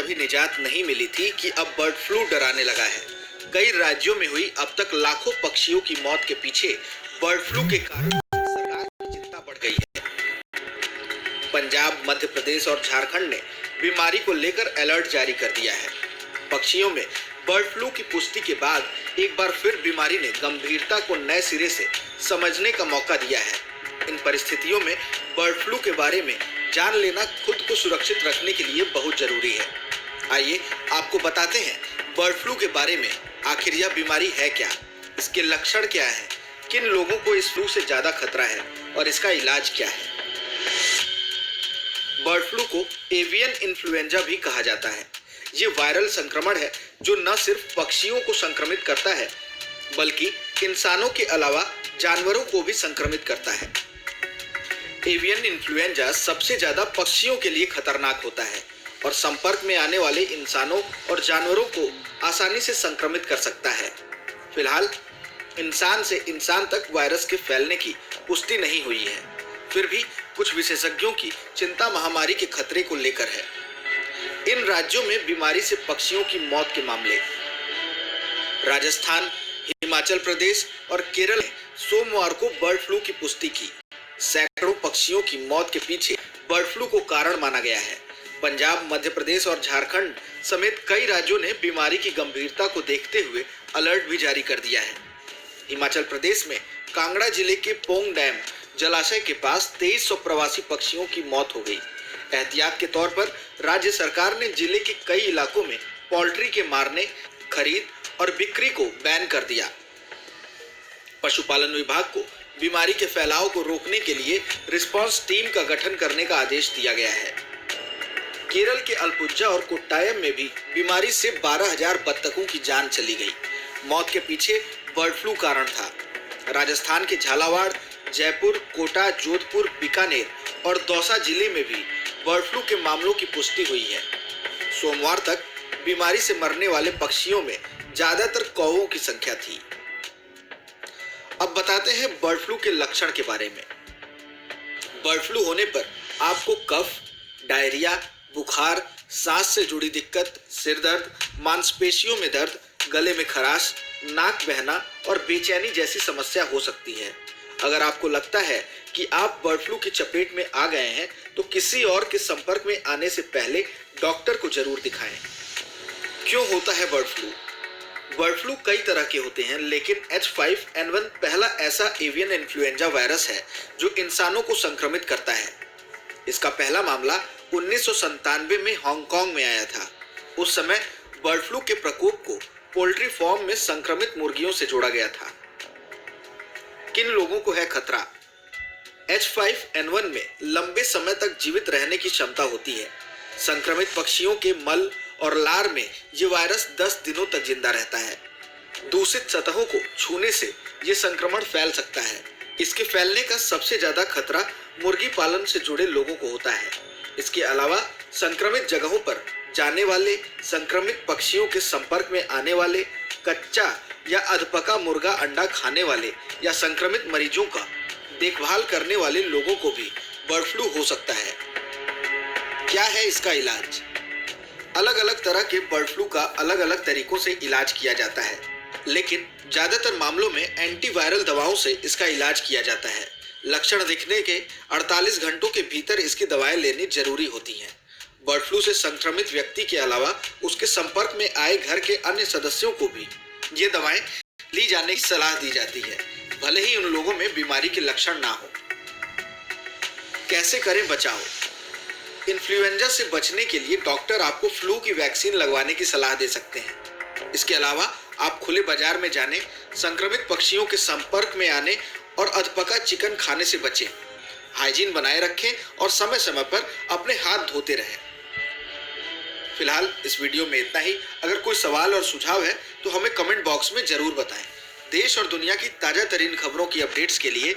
भी निजात नहीं मिली थी कि अब बर्ड फ्लू डराने लगा है। कई राज्यों में हुई अब तक लाखों पक्षियों की मौत के पीछे बर्ड फ्लू के कारण सरकार की चिंता बढ़ गई है। पंजाब, मध्य प्रदेश और झारखंड ने बीमारी को लेकर अलर्ट जारी कर दिया है। पक्षियों में बर्ड फ्लू की पुष्टि के बाद एक बार फिर बीमारी ने गंभीरता को नए सिरे से समझने का मौका दिया है। इन परिस्थितियों में बर्ड फ्लू के बारे में जान लेना खुद को सुरक्षित रखने के लिए बहुत जरूरी है। आइए आपको बताते हैं बर्ड फ्लू के बारे में। आखिर यह बीमारी है क्या, इसके लक्षण क्या हैं, किन लोगों को इस फ्लू से ज्यादा खतरा है और इसका इलाज क्या है। बर्ड फ्लू को एवियन इन्फ्लुएंजा भी कहा जाता है। ये वायरल संक्रमण है जो न सिर्फ पक्षियों को संक्रमित करता है बल्कि इंसानों के अलावा जानवरों को भी संक्रमित करता है। एवियन इन्फ्लुएंजा सबसे ज्यादा पक्षियों के लिए खतरनाक होता है और संपर्क में आने वाले इंसानों और जानवरों को आसानी से संक्रमित कर सकता है। फिलहाल इंसान से इंसान तक वायरस के फैलने की पुष्टि नहीं हुई है। फिर भी कुछ विशेषज्ञों की चिंता महामारी के खतरे को लेकर है। इन राज्यों में बीमारी से पक्षियों की मौत के मामले। राजस्थान, हिमाचल प्रदेश और केरल ने सोमवार को बर्ड फ्लू की पुष्टि की। सैकड़ों पक्षियों की मौत के पीछे बर्ड फ्लू को कारण माना गया है। पंजाब, मध्य प्रदेश और झारखंड समेत कई राज्यों ने बीमारी की गंभीरता को देखते हुए अलर्ट भी जारी कर दिया है। हिमाचल प्रदेश में कांगड़ा जिले के पोंग डैम जलाशय के पास 2300 प्रवासी पक्षियों की मौत हो गई। एहतियात के तौर पर राज्य सरकार ने जिले के कई इलाकों में पोल्ट्री के मारने, खरीद और बिक्री को बैन कर दिया। पशुपालन विभाग को बीमारी के फैलाव को रोकने के लिए रिस्पांस टीम का गठन करने का आदेश दिया गया है। केरल के अलपुझा और कोट्टायम में भी बीमारी से 12,000 बत्तखों की जान चली गई। मौत के पीछे बर्ड फ्लू कारण था। राजस्थान के झालावाड़, जयपुर, कोटा, जोधपुर, बीकानेर और दौसा जिले में भी बर्ड फ्लू के मामलों की पुष्टि हुई है। सोमवार तक बीमारी से मरने वाले पक्षियों में ज्यादातर कौवों की संख्या थी। अब बताते हैं बर्ड फ्लू के लक्षण के बारे में। बर्ड फ्लू होने पर आपको कफ, डायरिया, बुखार, सांस से जुड़ी दिक्कत, सिर दर्द, मांसपेशियों में दर्द, गले में खराश, नाक बहना और बेचैनी जैसी समस्या हो सकती है। अगर आपको लगता है कि आप बर्ड फ्लू की चपेट में आ गए हैं तो किसी और के संपर्क में आने से पहले डॉक्टर को जरूर दिखाएं। क्यों होता है बर्ड फ्लू? बर्ड फ्लू कई तरह के होते हैं, लेकिन H5N1 पहला ऐसा एवियन इन्फ्लुएंजा वायरस है जो इंसानों को संक्रमित करता है। इसका पहला मामला 1997 में हांगकांग में आया था। उस समय बर्ड फ्लू के प्रकोप को पोल्ट्री फार्म में संक्रमित मुर्गियों से जोड़ा गया था। किन लोगों को है खतरा? H5N1 में लंबे समय तक जीवित रहने की क्षमता होती है। संक्रमित पक्षियों के मल और लार में ये वायरस 10 दिनों तक जिंदा रहता है। दूषित सतहों को छूने से ये संक्रमण फैल सकता है। इसके फैलने का सबसे ज्यादा खतरा मुर्गी पालन से जुड़े लोगों को होता है। इसके अलावा संक्रमित जगहों पर जाने वाले, संक्रमित पक्षियों के संपर्क में आने वाले, कच्चा या अधपका मुर्गा अंडा खाने वाले या संक्रमित मरीजों का देखभाल करने वाले लोगों को भी बर्ड फ्लू हो सकता है। क्या है इसका इलाज? अलग अलग तरह के बर्ड फ्लू का अलग अलग तरीकों से इलाज किया जाता है, लेकिन ज्यादातर मामलों में एंटीवायरल दवाओं से इसका इलाज किया जाता है। लक्षण दिखने के 48 घंटों के भीतर इसकी दवाएं लेनी जरूरी होती हैं। बर्ड फ्लू से संक्रमित व्यक्ति के अलावा उसके संपर्क में आए घर के अन्य सदस्यों को भी ये दवाएं ली जाने की सलाह दी जाती है, भले ही उन लोगों में बीमारी के लक्षण ना हो। कैसे करें बचाव? इन्फ्लुएंजा से बचने के लिए डॉक्टर आपको फ्लू की वैक्सीन लगवाने की सलाह दे सकते हैं। इसके अलावा आप खुले बाजार में जाने, संक्रमित पक्षियों के संपर्क में आने और अधपका चिकन खाने से बचें। हाइजीन बनाए रखें और समय समय पर अपने हाथ धोते रहें। फिलहाल इस वीडियो में इतना ही। अगर कोई सवाल और सुझाव है तो हमें कमेंट बॉक्स में जरूर बताएं। देश और दुनिया की ताजा तरीन खबरों की अपडेट्स के लिए